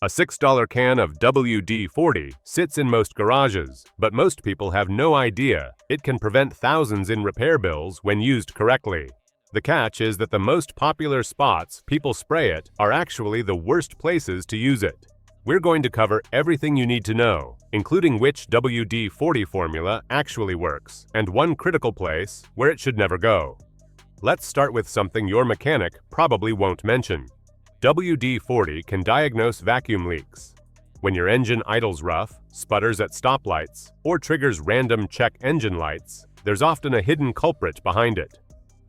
A $6 can of WD-40 sits in most garages, but most people have no idea it can prevent thousands in repair bills when used correctly. The catch is that the most popular spots people spray it are actually the worst places to use it. We're going to cover everything you need to know, including which WD-40 formula actually works, and one critical place where it should never go. Let's start with something your mechanic probably won't mention. WD-40 can diagnose vacuum leaks. When your engine idles rough, sputters at stoplights, or triggers random check engine lights, there's often a hidden culprit behind it.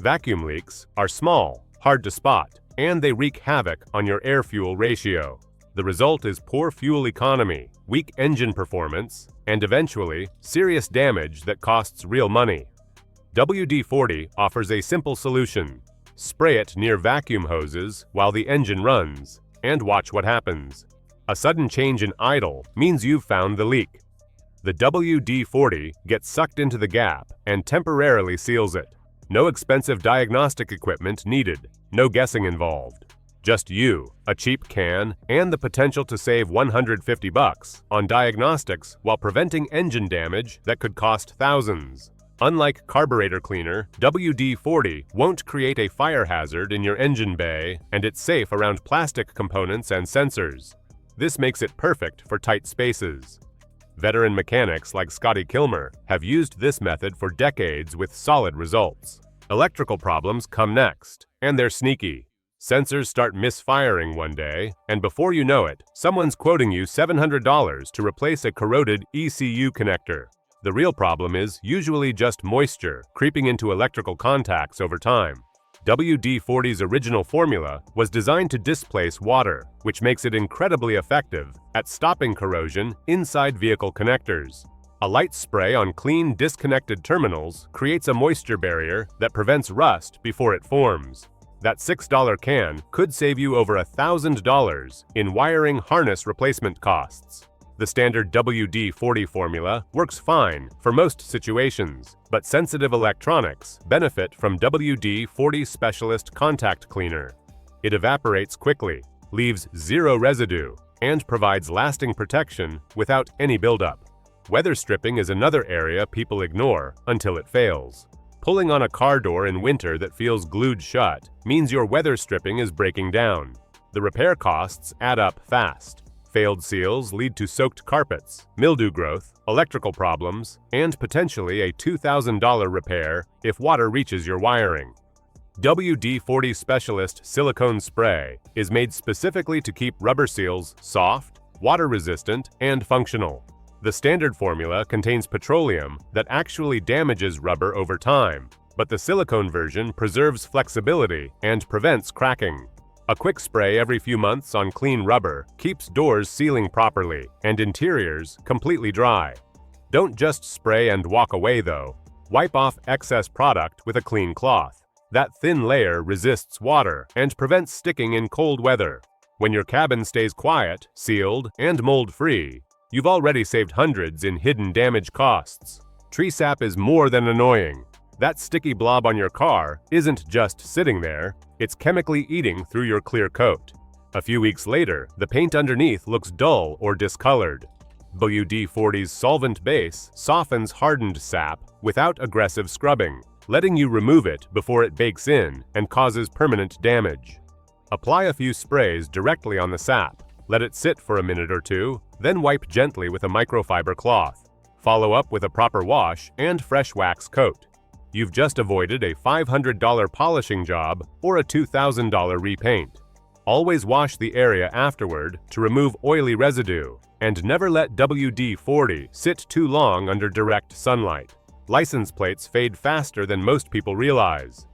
Vacuum leaks are small, hard to spot, and they wreak havoc on your air-fuel ratio. The result is poor fuel economy, weak engine performance, and eventually, serious damage that costs real money. WD-40 offers a simple solution. Spray it near vacuum hoses while the engine runs, and watch what happens. A sudden change in idle means you've found the leak. The WD-40 gets sucked into the gap and temporarily seals it. No expensive diagnostic equipment needed, no guessing involved. Just you, a cheap can, and the potential to save $150 on diagnostics while preventing engine damage that could cost thousands. Unlike carburetor cleaner, WD-40 won't create a fire hazard in your engine bay, and it's safe around plastic components and sensors. This makes it perfect for tight spaces. Veteran mechanics like Scotty Kilmer have used this method for decades with solid results. Electrical problems come next, and they're sneaky. Sensors start misfiring one day, and before you know it, someone's quoting you $700 to replace a corroded ECU connector. The real problem is usually just moisture creeping into electrical contacts over time. WD-40's original formula was designed to displace water, which makes it incredibly effective at stopping corrosion inside vehicle connectors. A light spray on clean, disconnected terminals creates a moisture barrier that prevents rust before it forms. That $6 can could save you over $1,000 in wiring harness replacement costs. The standard WD-40 formula works fine for most situations, but sensitive electronics benefit from WD-40 Specialist Contact Cleaner. It evaporates quickly, leaves zero residue, and provides lasting protection without any buildup. Weather stripping is another area people ignore until it fails. Pulling on a car door in winter that feels glued shut means your weather stripping is breaking down. The repair costs add up fast. Failed seals lead to soaked carpets, mildew growth, electrical problems, and potentially a $2,000 repair if water reaches your wiring. WD-40 Specialist Silicone Spray is made specifically to keep rubber seals soft, water-resistant, and functional. The standard formula contains petroleum that actually damages rubber over time, but the silicone version preserves flexibility and prevents cracking. A quick spray every few months on clean rubber keeps doors sealing properly and interiors completely dry. Don't just spray and walk away though. Wipe off excess product with a clean cloth. That thin layer resists water and prevents sticking in cold weather. When your cabin stays quiet, sealed, and mold-free, you've already saved hundreds in hidden damage costs. Tree sap is more than annoying. That sticky blob on your car isn't just sitting there, it's chemically eating through your clear coat. A few weeks later, the paint underneath looks dull or discolored. WD-40's solvent base softens hardened sap without aggressive scrubbing, letting you remove it before it bakes in and causes permanent damage. Apply a few sprays directly on the sap, let it sit for a minute or two, then wipe gently with a microfiber cloth. Follow up with a proper wash and fresh wax coat. You've just avoided a $500 polishing job or a $2,000 repaint. Always wash the area afterward to remove oily residue, and never let WD-40 sit too long under direct sunlight. License plates fade faster than most people realize.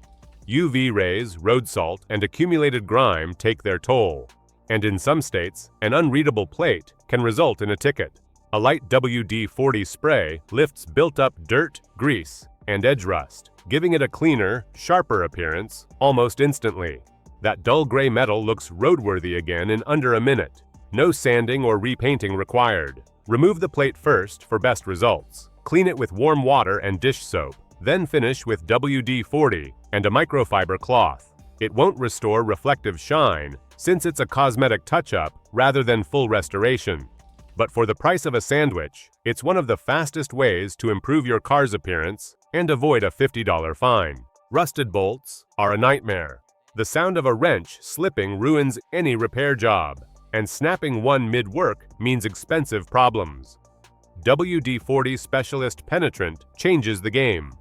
UV rays, road salt, and accumulated grime take their toll. And in some states, an unreadable plate can result in a ticket. A light WD-40 spray lifts built-up dirt, grease, and edge rust, giving it a cleaner, sharper appearance almost instantly. That dull gray metal looks roadworthy again in under a minute. No sanding or repainting required. Remove the plate first for best results. Clean it with warm water and dish soap, then finish with WD-40 and a microfiber cloth. It won't restore reflective shine, since it's a cosmetic touch-up rather than full restoration. But for the price of a sandwich, it's one of the fastest ways to improve your car's appearance and avoid a $50 fine. Rusted bolts are a nightmare. The sound of a wrench slipping ruins any repair job, and snapping one mid-work means expensive problems. WD-40 Specialist Penetrant changes the game.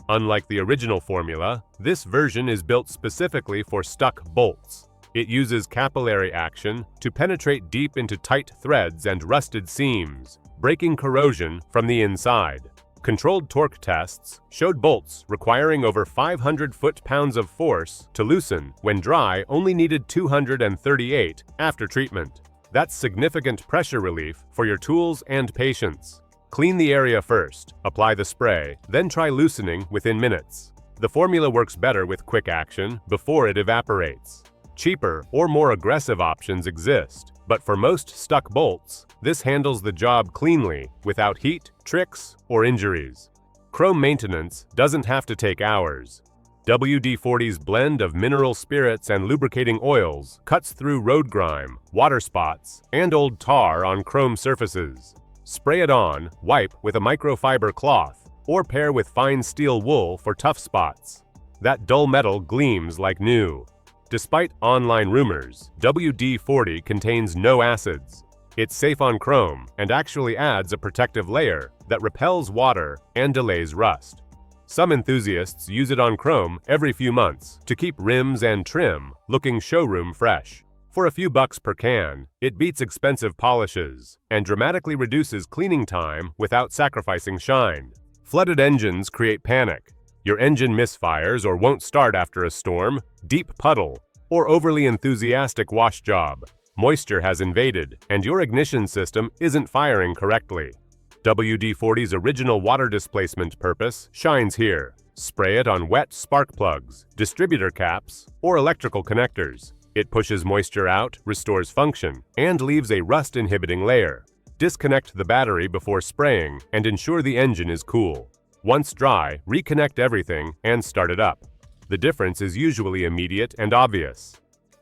Unlike the original formula, this version is built specifically for stuck bolts. It uses capillary action to penetrate deep into tight threads and rusted seams, breaking corrosion from the inside. Controlled torque tests showed bolts requiring over 500 foot-pounds of force to loosen when dry only needed 238 after treatment. That's significant pressure relief for your tools and patience. Clean the area first, apply the spray, then try loosening within minutes. The formula works better with quick action before it evaporates. Cheaper or more aggressive options exist, but for most stuck bolts, this handles the job cleanly without heat, tricks, or injuries. Chrome maintenance doesn't have to take hours. WD-40's blend of mineral spirits and lubricating oils cuts through road grime, water spots, and old tar on chrome surfaces. Spray it on, wipe with a microfiber cloth, or pair with fine steel wool for tough spots. That dull metal gleams like new. Despite online rumors, WD-40 contains no acids. It's safe on chrome and actually adds a protective layer that repels water and delays rust. Some enthusiasts use it on chrome every few months to keep rims and trim looking showroom fresh. For a few bucks per can, it beats expensive polishes and dramatically reduces cleaning time without sacrificing shine. Flooded engines create panic. Your engine misfires or won't start after a storm, deep puddle, or overly enthusiastic wash job. Moisture has invaded, and your ignition system isn't firing correctly. WD-40's original water displacement purpose shines here. Spray it on wet spark plugs, distributor caps, or electrical connectors. It pushes moisture out, restores function, and leaves a rust-inhibiting layer. Disconnect the battery before spraying and ensure the engine is cool. Once dry, reconnect everything and start it up. The difference is usually immediate and obvious.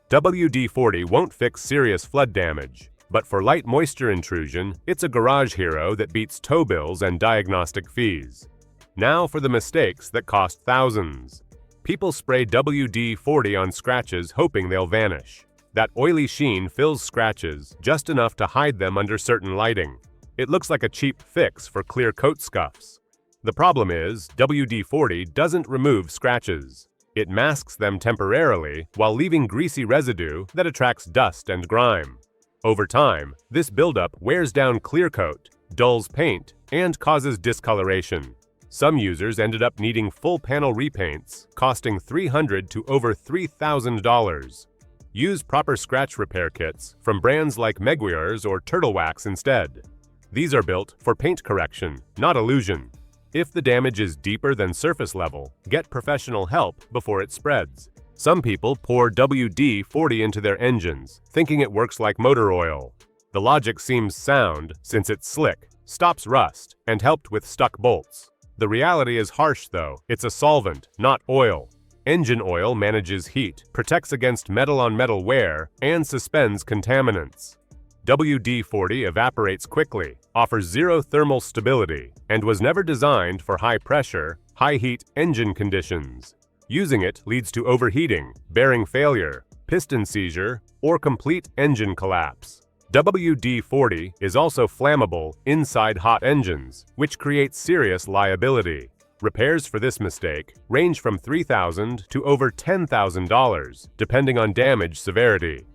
WD-40 won't fix serious flood damage, but for light moisture intrusion, it's a garage hero that beats tow bills and diagnostic fees. Now for the mistakes that cost thousands. People spray WD-40 on scratches hoping they'll vanish. That oily sheen fills scratches just enough to hide them under certain lighting. It looks like a cheap fix for clear coat scuffs. The problem is, WD-40 doesn't remove scratches. It masks them temporarily while leaving greasy residue that attracts dust and grime. Over time, this buildup wears down clear coat, dulls paint, and causes discoloration. Some users ended up needing full panel repaints, costing $300 to over $3,000. Use proper scratch repair kits from brands like Meguiar's or Turtle Wax instead. These are built for paint correction, not illusion. If the damage is deeper than surface level, get professional help before it spreads. Some people pour WD-40 into their engines, thinking it works like motor oil. The logic seems sound since it's slick, stops rust, and helped with stuck bolts. The reality is harsh though. It's a solvent, not oil. Engine oil manages heat, protects against metal-on-metal wear, and suspends contaminants. WD-40 evaporates quickly, offers zero thermal stability, and was never designed for high-pressure, high-heat engine conditions. Using it leads to overheating, bearing failure, piston seizure, or complete engine collapse. WD-40 is also flammable inside hot engines, which creates serious liability. Repairs for this mistake range from $3,000 to over $10,000, depending on damage severity.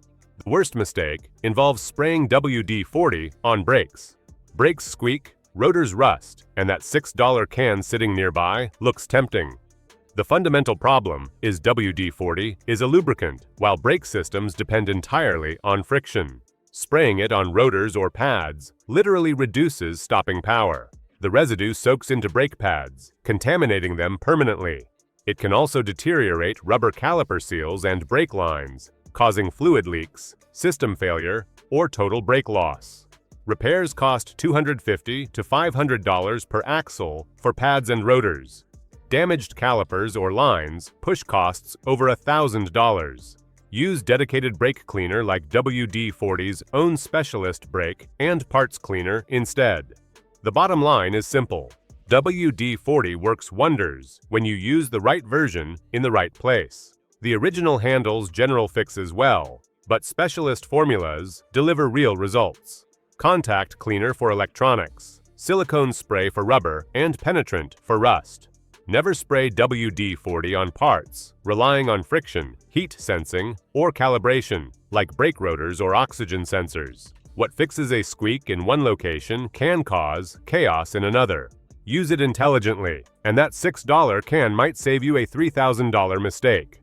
The worst mistake involves spraying WD-40 on brakes. Brakes squeak, rotors rust, and that $6 can sitting nearby looks tempting. The fundamental problem is WD-40 is a lubricant, while brake systems depend entirely on friction. Spraying it on rotors or pads literally reduces stopping power. The residue soaks into brake pads, contaminating them permanently. It can also deteriorate rubber caliper seals and brake lines, causing fluid leaks, system failure, or total brake loss. Repairs cost $250 to $500 per axle for pads and rotors. Damaged calipers or lines push costs over $1,000. Use dedicated brake cleaner like WD-40's own specialist brake and parts cleaner instead. The bottom line is simple. WD-40 works wonders when you use the right version in the right place. The original handles general fixes well, but specialist formulas deliver real results. Contact cleaner for electronics, silicone spray for rubber, and penetrant for rust. Never spray WD-40 on parts, relying on friction, heat sensing, or calibration, like brake rotors or oxygen sensors. What fixes a squeak in one location can cause chaos in another. Use it intelligently, and that $6 can might save you a $3,000 mistake.